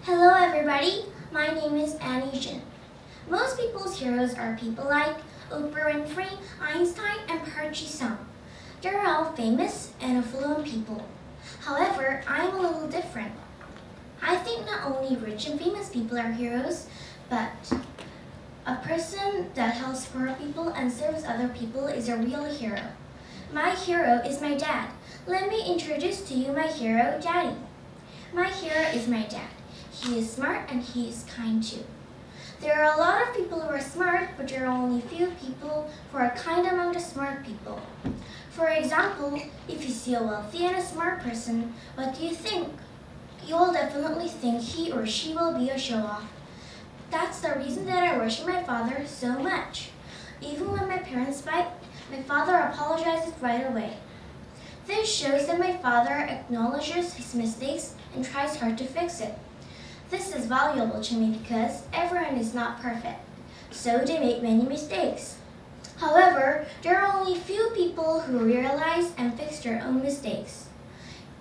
Hello everybody, my name is Annie Jin. Most people's heroes are people like Oprah Winfrey, Einstein, and Park Ji-sung. They're all famous and affluent people. However, I'm a little different. I think not only rich and famous people are heroes, but a person that helps poor people and serves other people is a real hero. My hero is my dad. Let me introduce to you my hero, Daddy. My hero is my dad. He is smart and he is kind too. There are a lot of people who are smart, but there are only few people who are kind among the smart people. For example, if you see a wealthy and a smart person, what do you think? You will definitely think he or she will be a show-off. That's the reason that I worship my father so much. Even when my parents fight, my father apologizes right away. This shows that my father acknowledges his mistakes and tries hard to fix it. This is valuable to me because everyone is not perfect, so they make many mistakes. However, there are only few people who realize and fix their own mistakes.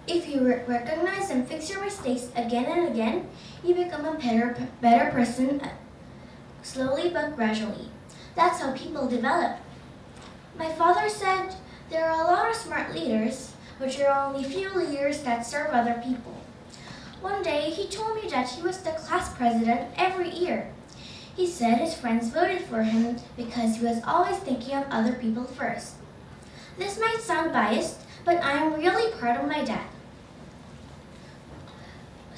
If you recognize and fix your mistakes again and again, you become a better person slowly but gradually. That's how people develop. My father said there are a lot of smart leaders, but there are only few leaders that serve other people. One day, he told me that he was the class president every year. He said his friends voted for him because he was always thinking of other people first. This might sound biased, but I am really proud of my dad.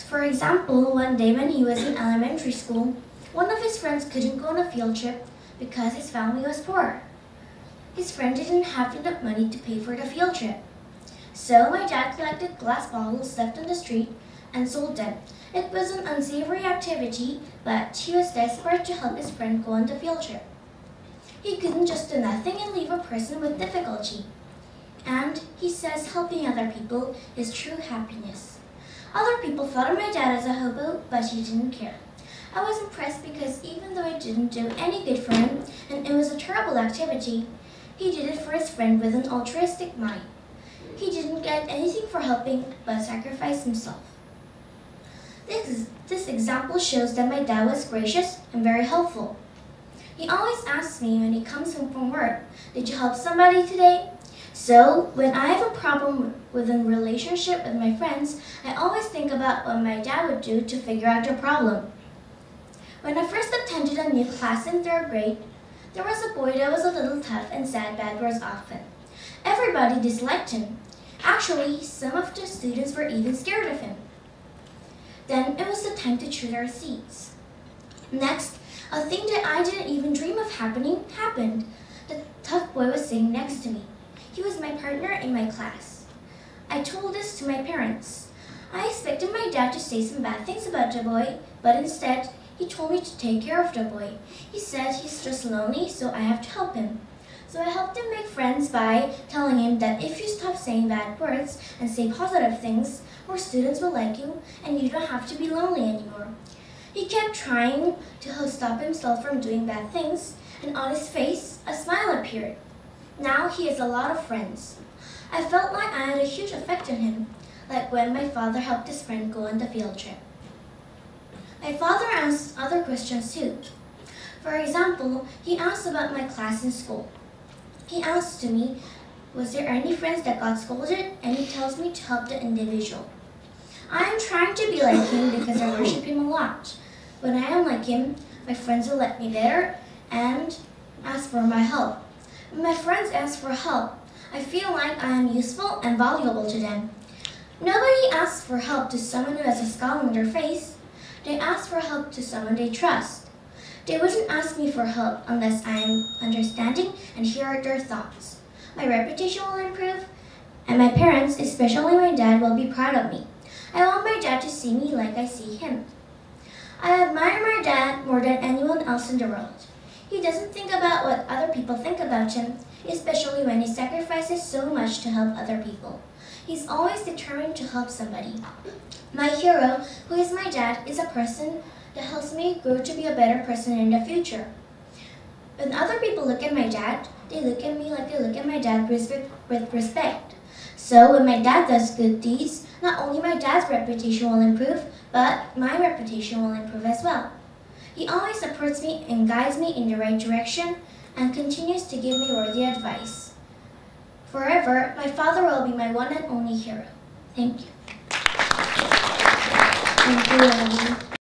For example, one day when he was in elementary school, one of his friends couldn't go on a field trip because his family was poor. His friend didn't have enough money to pay for the field trip. So my dad collected glass bottles left on the street and sold them. It was an unsavory activity, but he was desperate to help his friend go on the field trip. He couldn't just do nothing and leave a person with difficulty. And he says helping other people is true happiness. Other people thought of my dad as a hobo, but he didn't care. I was impressed because even though it didn't do any good for him, and it was a terrible activity, he did it for his friend with an altruistic mind. He didn't get anything for helping, but sacrificed himself. This example shows that my dad was gracious and very helpful. He always asks me when he comes home from work, "Did you help somebody today?" So, when I have a problem with a relationship with my friends, I always think about what my dad would do to figure out the problem. When I first attended a new class in 3rd grade, there was a boy that was a little tough and said bad words often. Everybody disliked him. Actually, some of the students were even scared of him. Then it was the time to choose our seats. Next, a thing that I didn't even dream of happening happened. The tough boy was sitting next to me. He was my partner in my class. I told this to my parents. I expected my dad to say some bad things about the boy, but instead, he told me to take care of the boy. He said he's just lonely, so I have to help him. So I helped him make friends by telling him that if you stop saying bad words and say positive things, more students will like you and you don't have to be lonely anymore. He kept trying to stop himself from doing bad things, and on his face, a smile appeared. Now he has a lot of friends. I felt like I had a huge effect on him, like when my father helped his friend go on the field trip. My father asked other questions too. For example, he asked about my class in school. He asked to me, was there any friends that got scolded? And he tells me to help the individual. I am trying to be like him because I worship him a lot. When I am like him, my friends will like me better and ask for my help. When my friends ask for help, I feel like I am useful and valuable to them. Nobody asks for help to someone who has a scowl on their face. They ask for help to someone they trust. They wouldn't ask me for help unless I am understanding and hear their thoughts. My reputation will improve, and my parents, especially my dad, will be proud of me. I want my dad to see me like I see him. I admire my dad more than anyone else in the world. He doesn't think about what other people think about him, especially when he sacrifices so much to help other people. He's always determined to help somebody. My hero, who is my dad, is a person that helps me grow to be a better person in the future. When other people look at my dad, they look at me like they look at my dad with respect. So when my dad does good deeds, Not only my dad's reputation will improve, but my reputation will improve as well. He always supports me and guides me in the right direction and continues to give me worthy advice. Forever, my father will be my one and only hero. Thank you. Thank you, everyone.